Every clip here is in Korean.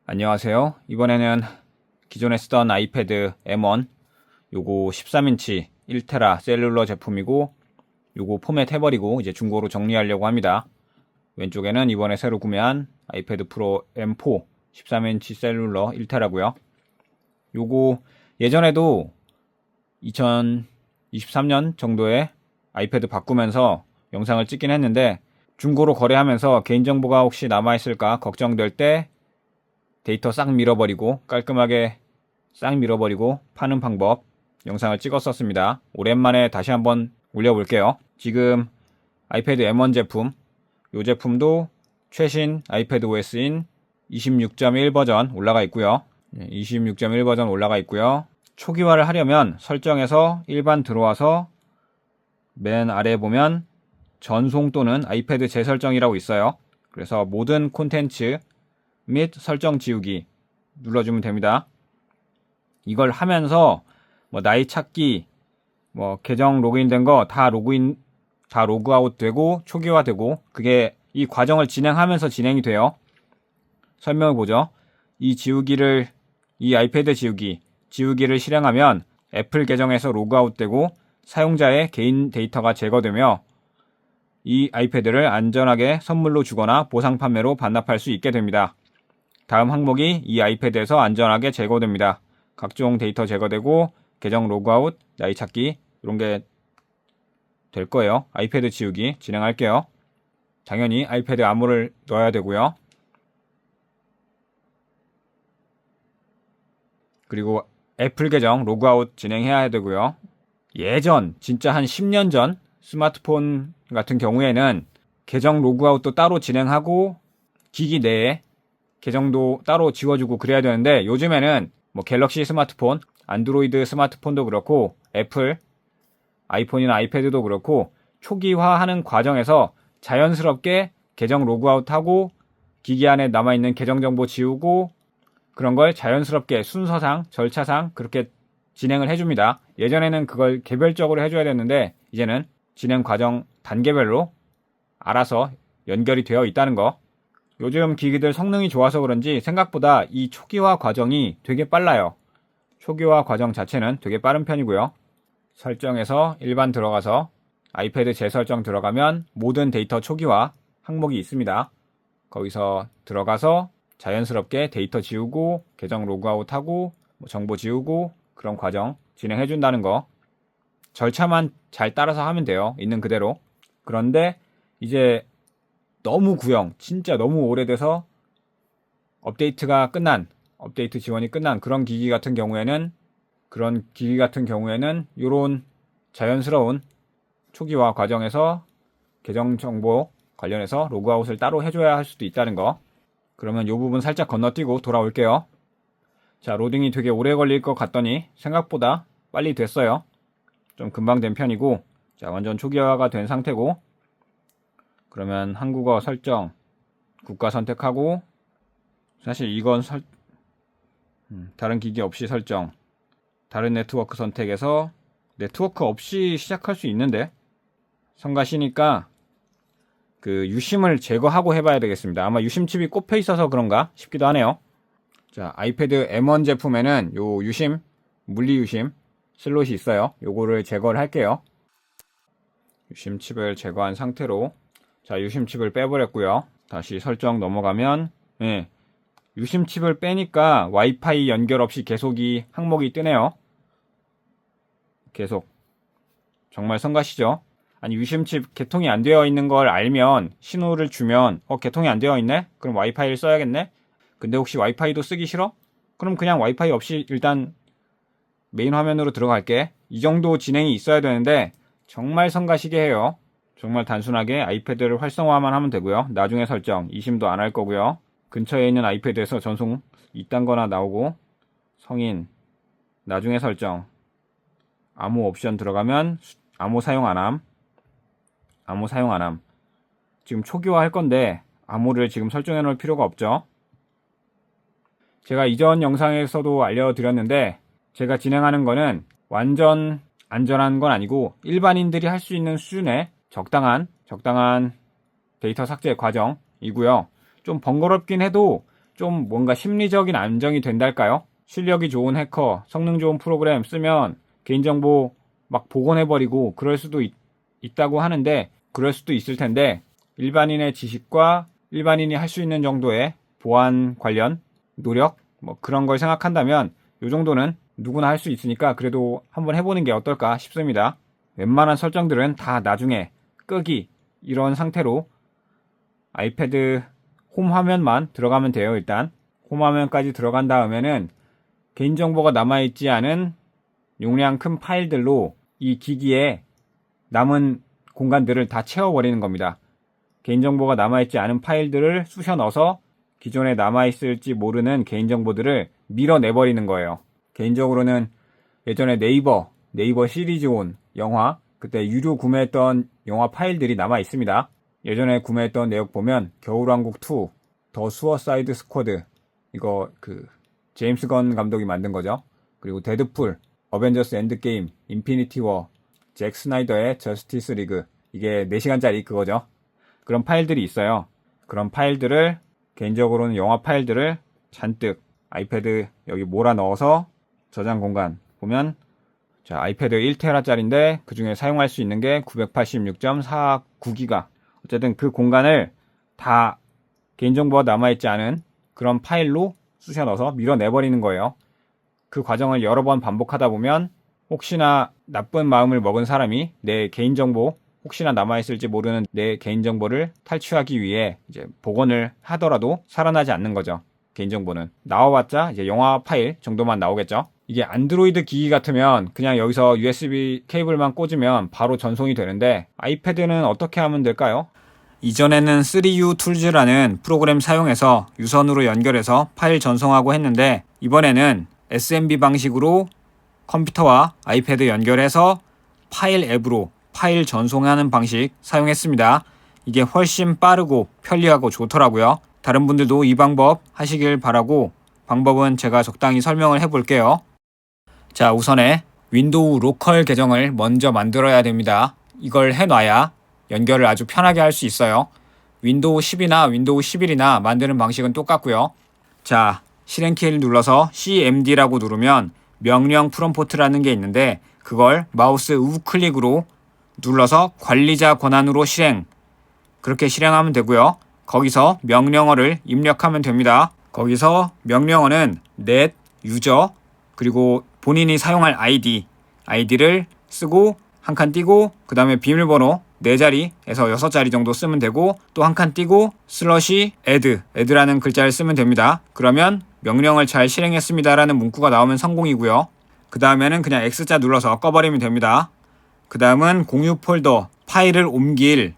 안녕하세요. 이번에는 기존에 쓰던 아이패드 M1 요거 13인치 1테라 셀룰러 제품이고 요거 포맷 해버리고 이제 중고로 정리하려고 합니다. 왼쪽에는 이번에 새로 구매한 아이패드 프로 M4 13인치 셀룰러 1테라고요. 요거 예전에도 2023년 정도에 아이패드 바꾸면서 영상을 찍긴 했는데 중고로 거래하면서 개인정보가 혹시 남아있을까 걱정될 때 데이터 싹 밀어버리고 깔끔하게 싹 밀어버리고 파는 방법 영상을 찍었었습니다. 오랜만에 다시 한번 올려볼게요. 지금 아이패드 M1 제품, 이 제품도 최신 아이패드 OS인 26.1 버전 올라가 있고요. 26.1 버전 올라가 있고요. 초기화를 하려면 설정에서 일반 들어와서 맨 아래에 보면 전송 또는 아이패드 재설정이라고 있어요. 그래서 모든 콘텐츠 및 설정 지우기 눌러주면 됩니다. 이걸 하면서 나이 찾기, 계정 로그인 된 거 다 로그아웃 되고 초기화 되고 그게 이 과정을 진행하면서 진행이 돼요. 설명을 보죠. 이 아이패드 지우기를 실행하면 애플 계정에서 로그아웃 되고 사용자의 개인 데이터가 제거되며 이 아이패드를 안전하게 선물로 주거나 보상 판매로 반납할 수 있게 됩니다. 다음 항목이 이 아이패드에서 안전하게 제거됩니다. 각종 데이터 제거되고 계정 로그아웃, 나이 찾기 이런 게 될 거예요. 아이패드 지우기 진행할게요. 당연히 아이패드 암호를 넣어야 되고요. 그리고 애플 계정 로그아웃 진행해야 되고요. 예전 진짜 한 10년 전 스마트폰 같은 경우에는 계정 로그아웃도 따로 진행하고 기기 내에 계정도 따로 지워주고 그래야 되는데 요즘에는 갤럭시 스마트폰, 안드로이드 스마트폰도 그렇고 애플, 아이폰이나 아이패드도 그렇고 초기화하는 과정에서 자연스럽게 계정 로그아웃하고 기기 안에 남아있는 계정 정보 지우고 그런 걸 자연스럽게 순서상, 절차상 그렇게 진행을 해줍니다. 예전에는 그걸 개별적으로 해줘야 됐는데 이제는 진행 과정 단계별로 알아서 연결이 되어 있다는 거. 요즘 기기들 성능이 좋아서 그런지 생각보다 이 초기화 과정이 되게 빨라요. 초기화 과정 자체는 되게 빠른 편이고요. 설정에서 일반 들어가서 아이패드 재설정 들어가면 모든 데이터 초기화 항목이 있습니다. 거기서 들어가서 자연스럽게 데이터 지우고 계정 로그아웃하고 정보 지우고 그런 과정 진행해준다는 거. 절차만 잘 따라서 하면 돼요. 있는 그대로. 그런데 이제 진짜 너무 오래돼서 업데이트 지원이 끝난 그런 기기 같은 경우에는 이런 자연스러운 초기화 과정에서 계정 정보 관련해서 로그아웃을 따로 해줘야 할 수도 있다는 거. 그러면 이 부분 살짝 건너뛰고 돌아올게요. 자, 로딩이 되게 오래 걸릴 것 같더니 생각보다 빨리 됐어요. 좀 금방 된 편이고, 자, 완전 초기화가 된 상태고, 그러면 한국어 설정, 국가 선택하고, 사실 이건 다른 기기 없이 설정, 다른 네트워크 선택에서 네트워크 없이 시작할 수 있는데, 성가시니까 그 유심을 제거하고 해봐야 되겠습니다. 아마 유심칩이 꼽혀 있어서 그런가 싶기도 하네요. 자, 아이패드 M1 제품에는 요 유심, 물리 유심 슬롯이 있어요. 요거를 제거를 할게요. 유심칩을 제거한 상태로 자, 유심칩을 빼버렸고요. 다시 설정 넘어가면 유심칩을 빼니까 와이파이 연결 없이 계속이 항목이 뜨네요. 계속. 정말 성가시죠? 아니, 유심칩 개통이 안 되어 있는 걸 알면 신호를 주면 개통이 안 되어 있네? 그럼 와이파이를 써야겠네? 근데 혹시 와이파이도 쓰기 싫어? 그럼 그냥 와이파이 없이 일단 메인 화면으로 들어갈게. 이 정도 진행이 있어야 되는데 정말 성가시게 해요. 정말 단순하게 아이패드를 활성화만 하면 되고요. 나중에 설정, 이심도 안 할 거고요. 근처에 있는 아이패드에서 전송 이딴 거나 나오고 성인, 나중에 설정, 암호 옵션 들어가면 암호 사용 안 함. 지금 초기화 할 건데 암호를 지금 설정해 놓을 필요가 없죠. 제가 이전 영상에서도 알려드렸는데 제가 진행하는 거는 완전 안전한 건 아니고 일반인들이 할 수 있는 수준의 적당한 데이터 삭제 과정이고요. 좀 번거롭긴 해도 좀 뭔가 심리적인 안정이 된달까요? 실력이 좋은 해커, 성능 좋은 프로그램 쓰면 개인정보 막 복원해버리고 그럴 수도 있다고 하는데, 그럴 수도 있을 텐데, 일반인의 지식과 일반인이 할 수 있는 정도의 보안 관련 노력, 뭐 그런 걸 생각한다면 이 정도는 누구나 할 수 있으니까 그래도 한번 해보는 게 어떨까 싶습니다. 웬만한 설정들은 다 나중에 끄기 이런 상태로 아이패드 홈 화면만 들어가면 돼요. 일단 홈 화면까지 들어간 다음에는 개인정보가 남아있지 않은 용량 큰 파일들로 이 기기에 남은 공간들을 다 채워버리는 겁니다. 개인정보가 남아있지 않은 파일들을 쑤셔 넣어서 기존에 남아있을지 모르는 개인정보들을 밀어내버리는 거예요. 개인적으로는 예전에 네이버 시리즈온 영화, 그때 유료 구매했던 영화 파일들이 남아있습니다. 예전에 구매했던 내역 보면 겨울왕국 2, 더 수어사이드 스쿼드, 이거 제임스 건 감독이 만든 거죠. 그리고 데드풀, 어벤져스 엔드게임, 인피니티 워, 잭 스나이더의 저스티스 리그, 이게 4시간짜리 그거죠. 그런 파일들이 있어요. 그런 파일들을, 개인적으로는 영화 파일들을 잔뜩 아이패드 여기 몰아 넣어서 저장 공간 보면, 자, 아이패드 1테라짜리인데 그 중에 사용할 수 있는 게 986.49기가. 어쨌든 그 공간을 다 개인정보가 남아있지 않은 그런 파일로 쑤셔 넣어서 밀어내버리는 거예요. 그 과정을 여러 번 반복하다 보면 혹시나 나쁜 마음을 먹은 사람이 내 개인정보, 혹시나 남아있을지 모르는 내 개인정보를 탈취하기 위해 이제 복원을 하더라도 살아나지 않는 거죠. 개인정보는 나와봤자 이제 영화 파일 정도만 나오겠죠. 이게 안드로이드 기기 같으면 그냥 여기서 USB 케이블만 꽂으면 바로 전송이 되는데, 아이패드는 어떻게 하면 될까요? 이전에는 3U 툴즈라는 프로그램 사용해서 유선으로 연결해서 파일 전송하고 했는데, 이번에는 SMB 방식으로 컴퓨터와 아이패드 연결해서 파일 앱으로 파일 전송하는 방식 사용했습니다. 이게 훨씬 빠르고 편리하고 좋더라고요. 다른 분들도 이 방법 하시길 바라고, 방법은 제가 적당히 설명을 해볼게요. 자, 우선에 윈도우 로컬 계정을 먼저 만들어야 됩니다. 이걸 해놔야 연결을 아주 편하게 할 수 있어요. 윈도우 10이나 윈도우 11이나 만드는 방식은 똑같고요. 자, 실행키를 눌러서 CMD라고 누르면 명령 프롬포트라는 게 있는데, 그걸 마우스 우클릭으로 눌러서 관리자 권한으로 실행, 그렇게 실행하면 되고요. 거기서 명령어를 입력하면 됩니다. 거기서 명령어는 net, 유저, 그리고 본인이 사용할 아이디를 쓰고 한 칸 띄고, 그 다음에 비밀번호 4자리에서 6자리 정도 쓰면 되고, 또 한 칸 띄고 add라는 글자를 쓰면 됩니다. 그러면 명령을 잘 실행했습니다 라는 문구가 나오면 성공이고요. 그 다음에는 그냥 X자 눌러서 꺼버리면 됩니다. 그 다음은 공유 폴더, 파일을 옮길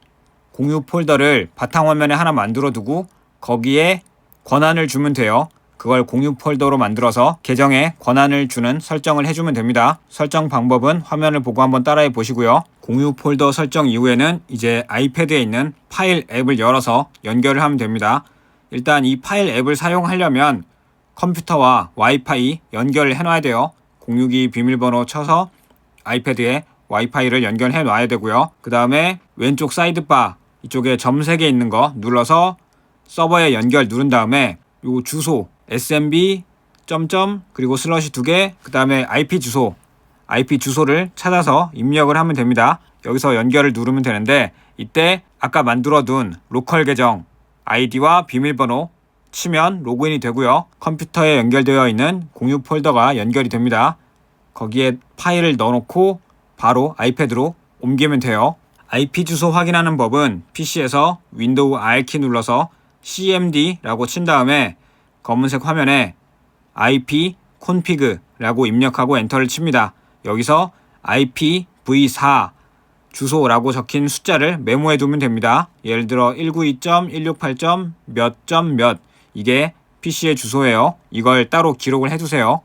공유 폴더를 바탕화면에 하나 만들어 두고 거기에 권한을 주면 돼요. 그걸 공유 폴더로 만들어서 계정에 권한을 주는 설정을 해주면 됩니다. 설정 방법은 화면을 보고 한번 따라해 보시고요. 공유 폴더 설정 이후에는 이제 아이패드에 있는 파일 앱을 열어서 연결을 하면 됩니다. 일단 이 파일 앱을 사용하려면 컴퓨터와 와이파이 연결을 해놔야 돼요. 공유기 비밀번호 쳐서 아이패드에 와이파이를 연결해 놔야 되고요. 그 다음에 왼쪽 사이드바 이쪽에 점 3개 있는 거 눌러서 서버에 연결 누른 다음에 요 주소 smb 점점 그리고 슬러시 2개, 그 다음에 IP 주소를 찾아서 입력을 하면 됩니다. 여기서 연결을 누르면 되는데, 이때 아까 만들어둔 로컬 계정 아이디와 비밀번호 치면 로그인이 되고요. 컴퓨터에 연결되어 있는 공유 폴더가 연결이 됩니다. 거기에 파일을 넣어놓고 바로 아이패드로 옮기면 돼요. IP 주소 확인하는 법은 PC에서 윈도우 R키 눌러서 CMD라고 친 다음에 검은색 화면에 IP config라고 입력하고 엔터를 칩니다. 여기서 IPv4 주소라고 적힌 숫자를 메모해 두면 됩니다. 예를 들어 192.168. 몇 이게 PC의 주소예요. 이걸 따로 기록을 해두세요.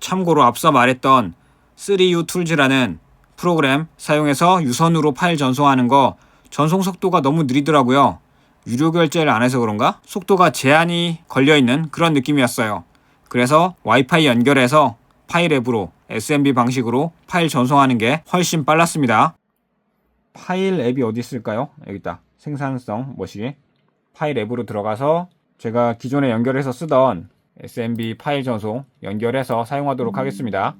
참고로 앞서 말했던 3U 툴즈라는 프로그램 사용해서 유선으로 파일 전송하는 거 전송 속도가 너무 느리더라고요. 유료 결제를 안 해서 그런가? 속도가 제한이 걸려있는 그런 느낌이었어요. 그래서 와이파이 연결해서 파일 앱으로 SMB 방식으로 파일 전송하는 게 훨씬 빨랐습니다. 파일 앱이 어디 있을까요? 여기 있다. 생산성 뭐시기? 파일 앱으로 들어가서 제가 기존에 연결해서 쓰던 SMB 파일 전송 연결해서 사용하도록 하겠습니다.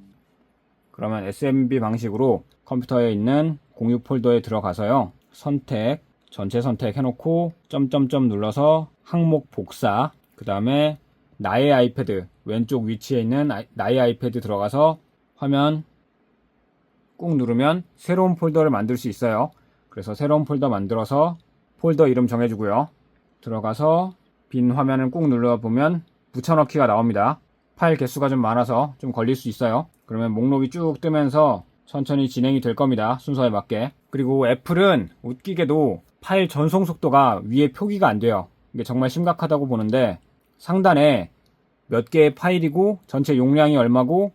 그러면 SMB 방식으로 컴퓨터에 있는 공유 폴더에 들어가서요. 선택, 전체 선택 해놓고 점점점 눌러서 항목 복사, 그 다음에 나의 아이패드 왼쪽 위치에 있는 나의 아이패드 들어가서 화면 꾹 누르면 새로운 폴더를 만들 수 있어요. 그래서 새로운 폴더 만들어서 폴더 이름 정해주고요. 들어가서 빈 화면을 꾹 눌러보면 붙여넣기가 나옵니다. 파일 개수가 좀 많아서 좀 걸릴 수 있어요. 그러면 목록이 쭉 뜨면서 천천히 진행이 될 겁니다. 순서에 맞게. 그리고 애플은 웃기게도 파일 전송 속도가 위에 표기가 안 돼요. 이게 정말 심각하다고 보는데 상단에 몇 개의 파일이고 전체 용량이 얼마고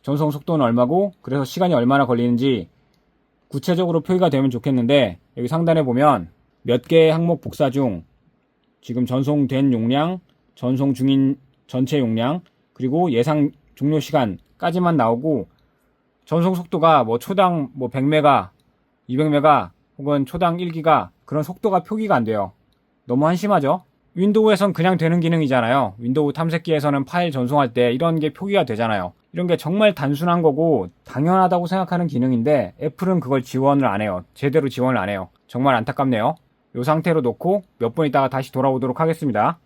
전송 속도는 얼마고 그래서 시간이 얼마나 걸리는지 구체적으로 표기가 되면 좋겠는데 여기 상단에 보면 몇 개의 항목 복사 중 지금 전송된 용량, 전송 중인 전체 용량, 그리고 예상 종료 시간까지만 나오고 전송 속도가 뭐 초당 뭐 100메가, 200메가 혹은 초당 1기가 그런 속도가 표기가 안 돼요. 너무 한심하죠? 윈도우에선 그냥 되는 기능이잖아요. 윈도우 탐색기에서는 파일 전송할 때 이런 게 표기가 되잖아요. 이런 게 정말 단순한 거고 당연하다고 생각하는 기능인데 애플은 그걸 지원을 안 해요. 제대로 지원을 안 해요. 정말 안타깝네요. 이 상태로 놓고 몇 분 있다가 다시 돌아오도록 하겠습니다.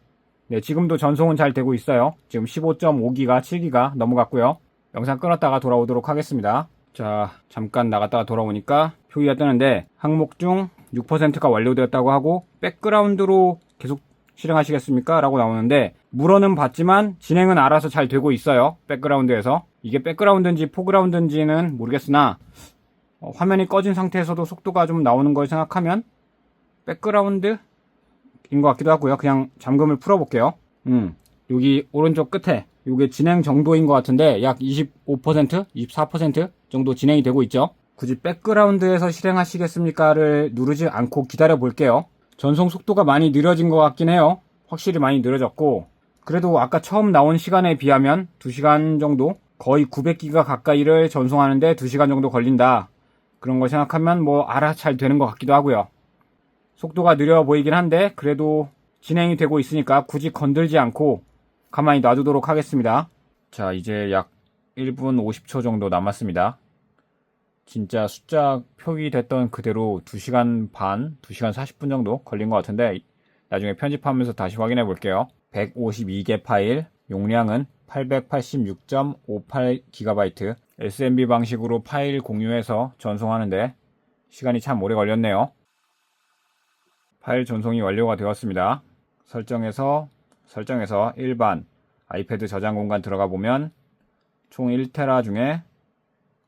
네, 지금도 전송은 잘 되고 있어요. 지금 15.5기가, 7기가 넘어갔고요. 영상 끊었다가 돌아오도록 하겠습니다. 자, 잠깐 나갔다가 돌아오니까 표기가 뜨는데 항목 중 6%가 완료되었다고 하고 백그라운드로 계속 실행하시겠습니까? 라고 나오는데 물어는 봤지만 진행은 알아서 잘 되고 있어요. 백그라운드에서. 이게 백그라운드인지 포그라운드인지는 모르겠으나 화면이 꺼진 상태에서도 속도가 좀 나오는 걸 생각하면 백그라운드인 것 같기도 하고요. 그냥 잠금을 풀어볼게요. 여기 오른쪽 끝에 이게 진행 정도인 것 같은데 약 25%, 24% 정도 진행이 되고 있죠. 굳이 백그라운드에서 실행하시겠습니까를 누르지 않고 기다려 볼게요. 전송 속도가 많이 느려진 것 같긴 해요. 확실히 많이 느려졌고 그래도 아까 처음 나온 시간에 비하면 2시간 정도 거의 900기가 가까이를 전송하는데 2시간 정도 걸린다. 그런 걸 생각하면 뭐 알아서 잘 되는 것 같기도 하고요. 속도가 느려 보이긴 한데 그래도 진행이 되고 있으니까 굳이 건들지 않고 가만히 놔두도록 하겠습니다. 자, 이제 약 1분 50초 정도 남았습니다. 진짜 숫자 표기됐던 그대로 2시간 반, 2시간 40분 정도 걸린 것 같은데 나중에 편집하면서 다시 확인해 볼게요. 152개 파일, 용량은 886.58GB, SMB 방식으로 파일 공유해서 전송하는데 시간이 참 오래 걸렸네요. 파일 전송이 완료가 되었습니다. 설정에서 일반 아이패드 저장 공간 들어가 보면 총 1테라 중에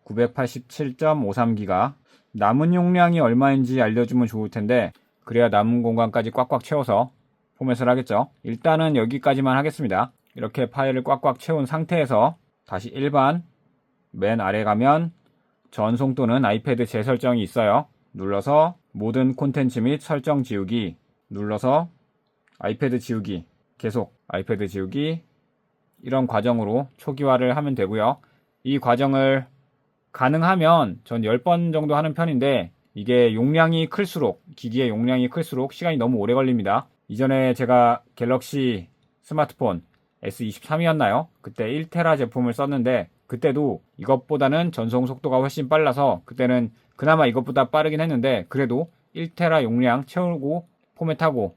987.53기가 남은 용량이 얼마인지 알려주면 좋을 텐데 그래야 남은 공간까지 꽉꽉 채워서 포맷을 하겠죠. 일단은 여기까지만 하겠습니다. 이렇게 파일을 꽉꽉 채운 상태에서 다시 일반 맨 아래 가면 전송 또는 아이패드 재설정이 있어요. 눌러서 모든 콘텐츠 및 설정 지우기 눌러서 아이패드 지우기 계속 아이패드 지우기 이런 과정으로 초기화를 하면 되고요. 이 과정을 가능하면 전 10번 정도 하는 편인데 이게 용량이 클수록 기기의 용량이 클수록 시간이 너무 오래 걸립니다. 이전에 제가 갤럭시 스마트폰 S23이었나요? 그때 1테라 제품을 썼는데 그때도 이것보다는 전송 속도가 훨씬 빨라서 그때는 그나마 이것보다 빠르긴 했는데 그래도 1테라 용량 채우고 포맷하고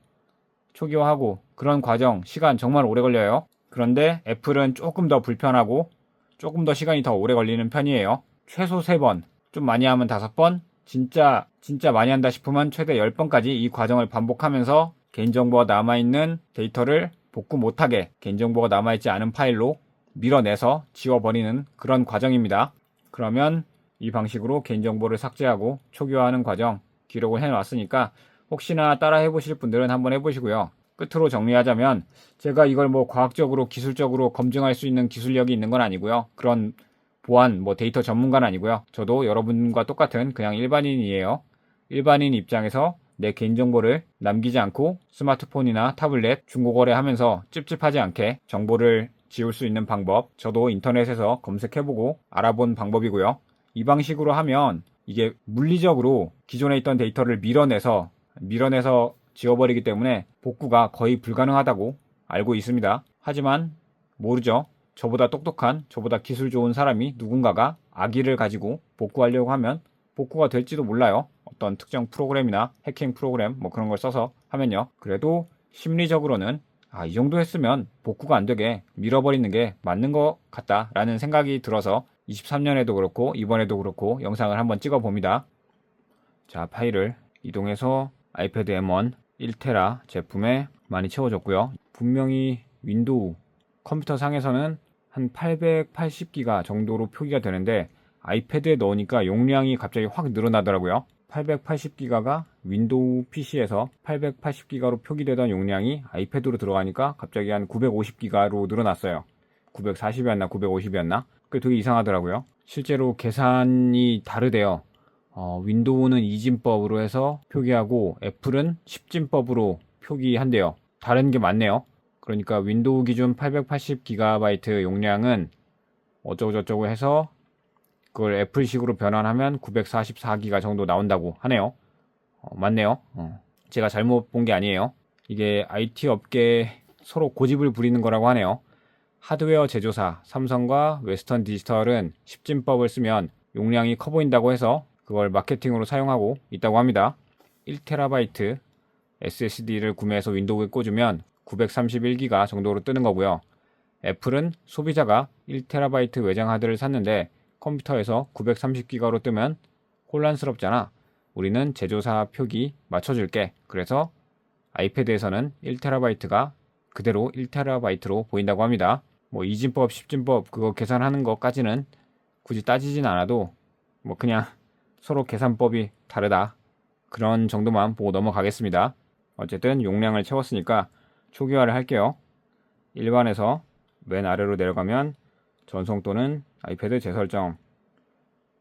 초기화하고 그런 과정 시간 정말 오래 걸려요. 그런데 애플은 조금 더 불편하고 조금 더 시간이 더 오래 걸리는 편이에요. 최소 3번, 좀 많이 하면 5번, 진짜 많이 한다 싶으면 최대 10번까지 이 과정을 반복하면서 개인정보가 남아있는 데이터를 복구 못하게 개인정보가 남아있지 않은 파일로 밀어내서 지워버리는 그런 과정입니다. 그러면 이 방식으로 개인정보를 삭제하고 초기화하는 과정 기록을 해놨으니까 혹시나 따라 해보실 분들은 한번 해보시고요. 끝으로 정리하자면 제가 이걸 뭐 과학적으로 기술적으로 검증할 수 있는 기술력이 있는 건 아니고요. 그런 보안 데이터 전문가는 아니고요. 저도 여러분과 똑같은 그냥 일반인이에요. 일반인 입장에서 내 개인정보를 남기지 않고 스마트폰이나 타블렛 중고거래하면서 찝찝하지 않게 정보를 지울 수 있는 방법 저도 인터넷에서 검색해보고 알아본 방법이고요. 이 방식으로 하면 이게 물리적으로 기존에 있던 데이터를 밀어내서 지워버리기 때문에 복구가 거의 불가능하다고 알고 있습니다. 하지만 모르죠. 저보다 똑똑한, 저보다 기술 좋은 사람이 누군가가 악의를 가지고 복구하려고 하면 복구가 될지도 몰라요. 어떤 특정 프로그램이나 해킹 프로그램 뭐 그런 걸 써서 하면요. 그래도 심리적으로는 이 정도 했으면 복구가 안 되게 밀어버리는 게 맞는 것 같다라는 생각이 들어서 23년에도 그렇고 이번에도 그렇고 영상을 한번 찍어 봅니다. 자, 파일을 이동해서 아이패드 M1 1테라 제품에 많이 채워줬고요. 분명히 윈도우 컴퓨터 상에서는 한 880기가 정도로 표기가 되는데 아이패드에 넣으니까 용량이 갑자기 확 늘어나더라고요. 880기가가 윈도우 PC에서 880기가로 표기되던 용량이 아이패드로 들어가니까 갑자기 한 950기가로 늘어났어요. 940이었나 950이었나? 그게 되게 이상하더라고요. 실제로 계산이 다르대요. 윈도우는 2진법으로 해서 표기하고 애플은 10진법으로 표기한대요. 다른 게 맞네요. 그러니까 윈도우 기준 880GB 용량은 어쩌고저쩌고 해서 그걸 애플식으로 변환하면 944기가 정도 나온다고 하네요. 맞네요. 제가 잘못 본 게 아니에요. 이게 IT 업계에 서로 고집을 부리는 거라고 하네요. 하드웨어 제조사 삼성과 웨스턴 디지털은 10진법을 쓰면 용량이 커 보인다고 해서 그걸 마케팅으로 사용하고 있다고 합니다. 1TB SSD를 구매해서 윈도우에 꽂으면 931기가 정도로 뜨는 거고요. 애플은 소비자가 1TB 외장 하드를 샀는데 컴퓨터에서 930기가로 뜨면 혼란스럽잖아. 우리는 제조사 표기 맞춰줄게. 그래서 아이패드에서는 1TB가 그대로 1TB로 보인다고 합니다. 뭐 2진법, 10진법 그거 계산하는 것까지는 굳이 따지진 않아도 뭐 그냥 서로 계산법이 다르다. 그런 정도만 보고 넘어가겠습니다. 어쨌든 용량을 채웠으니까 초기화를 할게요. 일반에서 맨 아래로 내려가면 전송 또는 아이패드 재설정,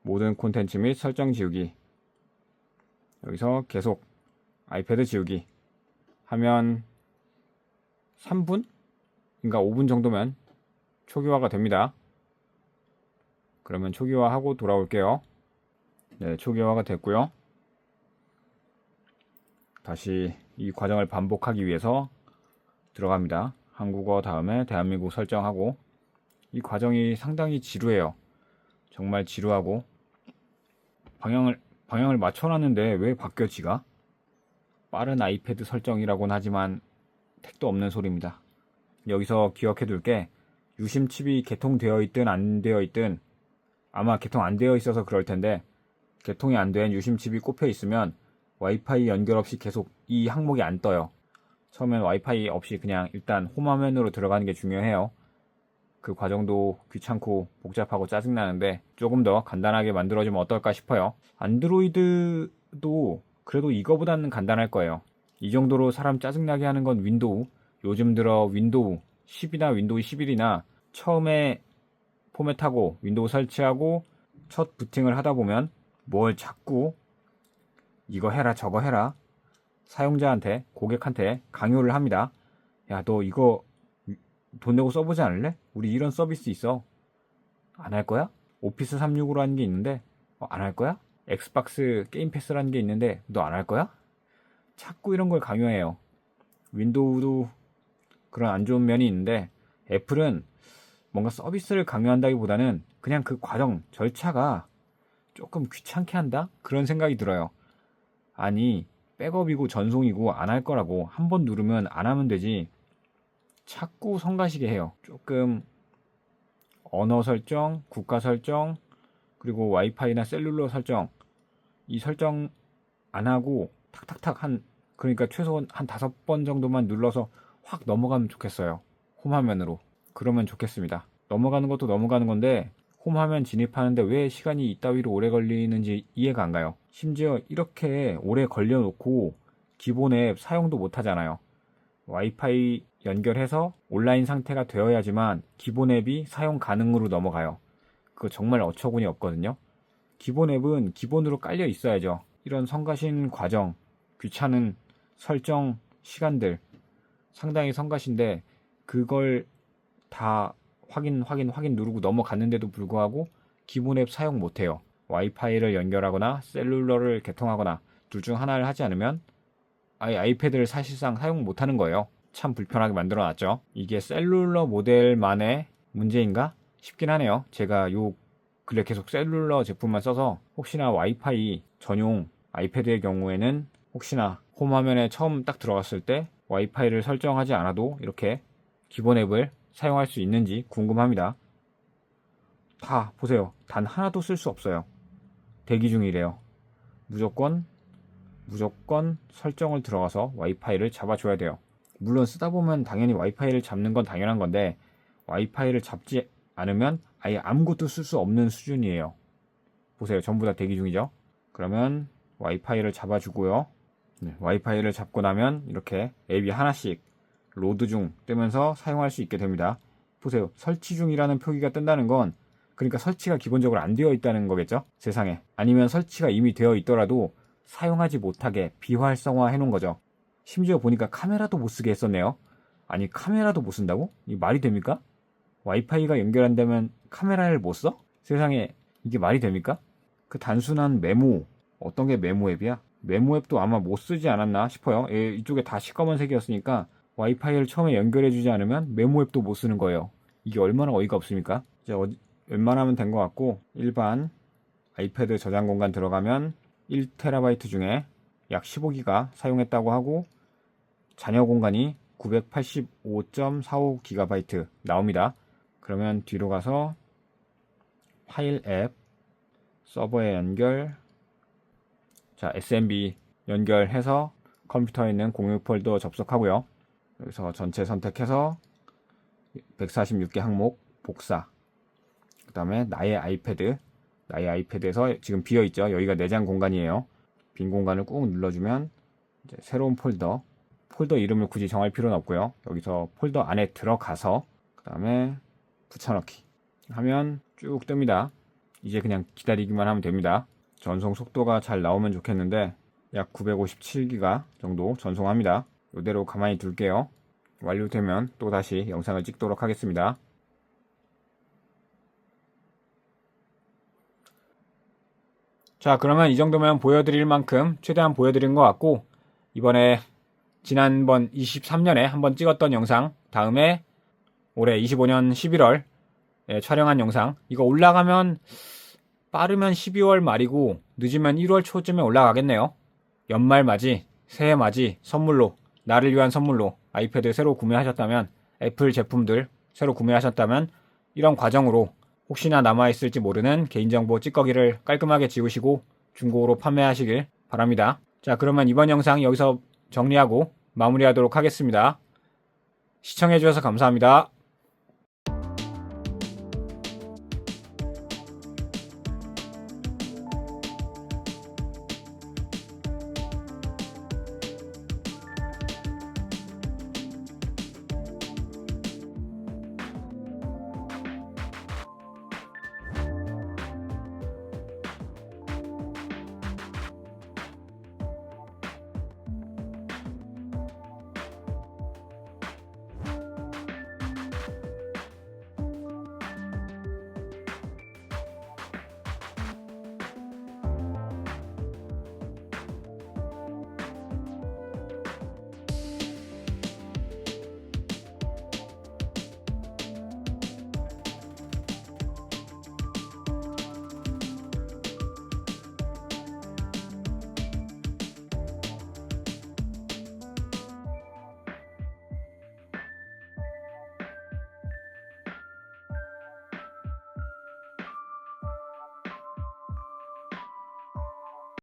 모든 콘텐츠 및 설정 지우기, 여기서 계속 아이패드 지우기 하면 3분인가 5분 정도면 초기화가 됩니다. 그러면 초기화하고 돌아올게요. 네, 초기화가 됐고요. 다시 이 과정을 반복하기 위해서 들어갑니다. 한국어 다음에 대한민국 설정하고, 이 과정이 상당히 지루해요. 정말 지루하고 방향을 맞춰놨는데 왜 바뀌어 지가? 빠른 아이패드 설정이라고는 하지만 택도 없는 소리입니다. 여기서 기억해둘 게 유심 칩이 개통되어 있든 안 되어 있든, 아마 개통 안 되어 있어서 그럴 텐데 개통이 안 된 유심 칩이 꼽혀 있으면 와이파이 연결 없이 계속 이 항목이 안 떠요. 처음엔 와이파이 없이 그냥 일단 홈화면으로 들어가는 게 중요해요. 그 과정도 귀찮고 복잡하고 짜증나는데 조금 더 간단하게 만들어주면 어떨까 싶어요. 안드로이드도 그래도 이거보다는 간단할 거예요. 이 정도로 사람 짜증나게 하는 건 윈도우. 요즘 들어 윈도우 10이나 윈도우 11이나 처음에 포맷하고 윈도우 설치하고 첫 부팅을 하다 보면 뭘 자꾸 이거 해라 저거 해라 사용자한테, 고객한테 강요를 합니다. 야, 너 이거 돈 내고 써보지 않을래? 우리 이런 서비스 있어. 안 할 거야? 오피스 365 라는 게 있는데 안 할 거야? 엑스박스 게임 패스라는 게 있는데 너 안 할 거야? 자꾸 이런 걸 강요해요. 윈도우도 그런 안 좋은 면이 있는데 애플은 뭔가 서비스를 강요한다기보다는 그냥 그 과정, 절차가 조금 귀찮게 한다? 그런 생각이 들어요. 아니, 백업이고 전송이고 안 할 거라고 한 번 누르면 안 하면 되지. 자꾸 성가시게 해요. 조금 언어 설정, 국가 설정, 그리고 와이파이나 셀룰러 설정, 이 설정 안 하고 탁탁탁 그러니까 최소 한 5번 정도만 눌러서 확 넘어가면 좋겠어요. 홈화면으로. 그러면 좋겠습니다. 넘어가는 것도 넘어가는 건데 홈화면 진입하는데 왜 시간이 이따위로 오래 걸리는지 이해가 안 가요. 심지어 이렇게 오래 걸려놓고 기본 앱 사용도 못 하잖아요. 와이파이 연결해서 온라인 상태가 되어야지만 기본 앱이 사용 가능으로 넘어가요. 그거 정말 어처구니 없거든요. 기본 앱은 기본으로 깔려 있어야죠. 이런 성가신 과정, 귀찮은 설정 시간들 상당히 성가신데 그걸 다 확인 누르고 넘어갔는데도 불구하고 기본 앱 사용 못해요. 와이파이를 연결하거나 셀룰러를 개통하거나 둘 중 하나를 하지 않으면 아예 아이패드를 사실상 사용 못하는 거예요. 참 불편하게 만들어 놨죠. 이게 셀룰러 모델만의 문제인가 싶긴 하네요. 제가 요 근래 계속 셀룰러 제품만 써서 혹시나 와이파이 전용 아이패드의 경우에는 혹시나 홈 화면에 처음 딱 들어갔을 때 와이파이를 설정하지 않아도 이렇게 기본 앱을 사용할 수 있는지 궁금합니다. 다 보세요. 단 하나도 쓸 수 없어요. 대기 중이래요. 무조건 설정을 들어가서 와이파이를 잡아줘야 돼요. 물론 쓰다 보면 당연히 와이파이를 잡는 건 당연한 건데 와이파이를 잡지 않으면 아예 아무것도 쓸 수 없는 수준이에요. 보세요. 전부 다 대기 중이죠. 그러면 와이파이를 잡아주고요. 와이파이를 잡고 나면 이렇게 앱이 하나씩 로드 중 뜨면서 사용할 수 있게 됩니다. 보세요. 설치 중이라는 표기가 뜬다는 건 그러니까 설치가 기본적으로 안 되어 있다는 거겠죠? 세상에. 아니면 설치가 이미 되어 있더라도 사용하지 못하게 비활성화 해놓은 거죠. 심지어 보니까 카메라도 못 쓰게 했었네요. 아니 카메라도 못 쓴다고? 이 말이 됩니까? 와이파이가 연결 안 되면 카메라를 못 써? 세상에 이게 말이 됩니까? 그 단순한 메모 어떤 게 메모 앱이야? 메모 앱도 아마 못 쓰지 않았나 싶어요. 이쪽에 다 시꺼먼색이었으니까 와이파이를 처음에 연결해주지 않으면 메모 앱도 못 쓰는 거예요. 이게 얼마나 어이가 없습니까? 이제 웬만하면 된 것 같고 일반 아이패드 저장 공간 들어가면 1TB 중에 약 15기가 사용했다고 하고 잔여 공간이 985.45GB 나옵니다. 그러면 뒤로 가서 파일 앱 서버에 연결 자 SMB 연결해서 컴퓨터에 있는 공유 폴더 접속하고요. 여기서 전체 선택해서 146개 항목 복사 그 다음에 나의 아이패드에서 지금 비어있죠. 여기가 내장 공간이에요. 빈 공간을 꾹 눌러주면 이제 새로운 폴더 이름을 굳이 정할 필요는 없고요. 여기서 폴더 안에 들어가서 그 다음에 붙여넣기 하면 쭉 뜹니다. 이제 그냥 기다리기만 하면 됩니다. 전송 속도가 잘 나오면 좋겠는데 약 957기가 정도 전송합니다. 이대로 가만히 둘게요. 완료되면 또다시 영상을 찍도록 하겠습니다. 자, 그러면 이 정도면 보여드릴 만큼 최대한 보여드린 것 같고 이번에 지난번 23년에 한번 찍었던 영상 다음에 올해 25년 11월 촬영한 영상 이거 올라가면 빠르면 12월 말이고 늦으면 1월 초쯤에 올라가겠네요. 연말 맞이, 새해 맞이 선물로 나를 위한 선물로 아이패드 새로 구매하셨다면 애플 제품들 새로 구매하셨다면 이런 과정으로 혹시나 남아있을지 모르는 개인정보 찌꺼기를 깔끔하게 지우시고 중고로 판매하시길 바랍니다. 자, 그러면 이번 영상 여기서 정리하고 마무리하도록 하겠습니다. 시청해주셔서 감사합니다.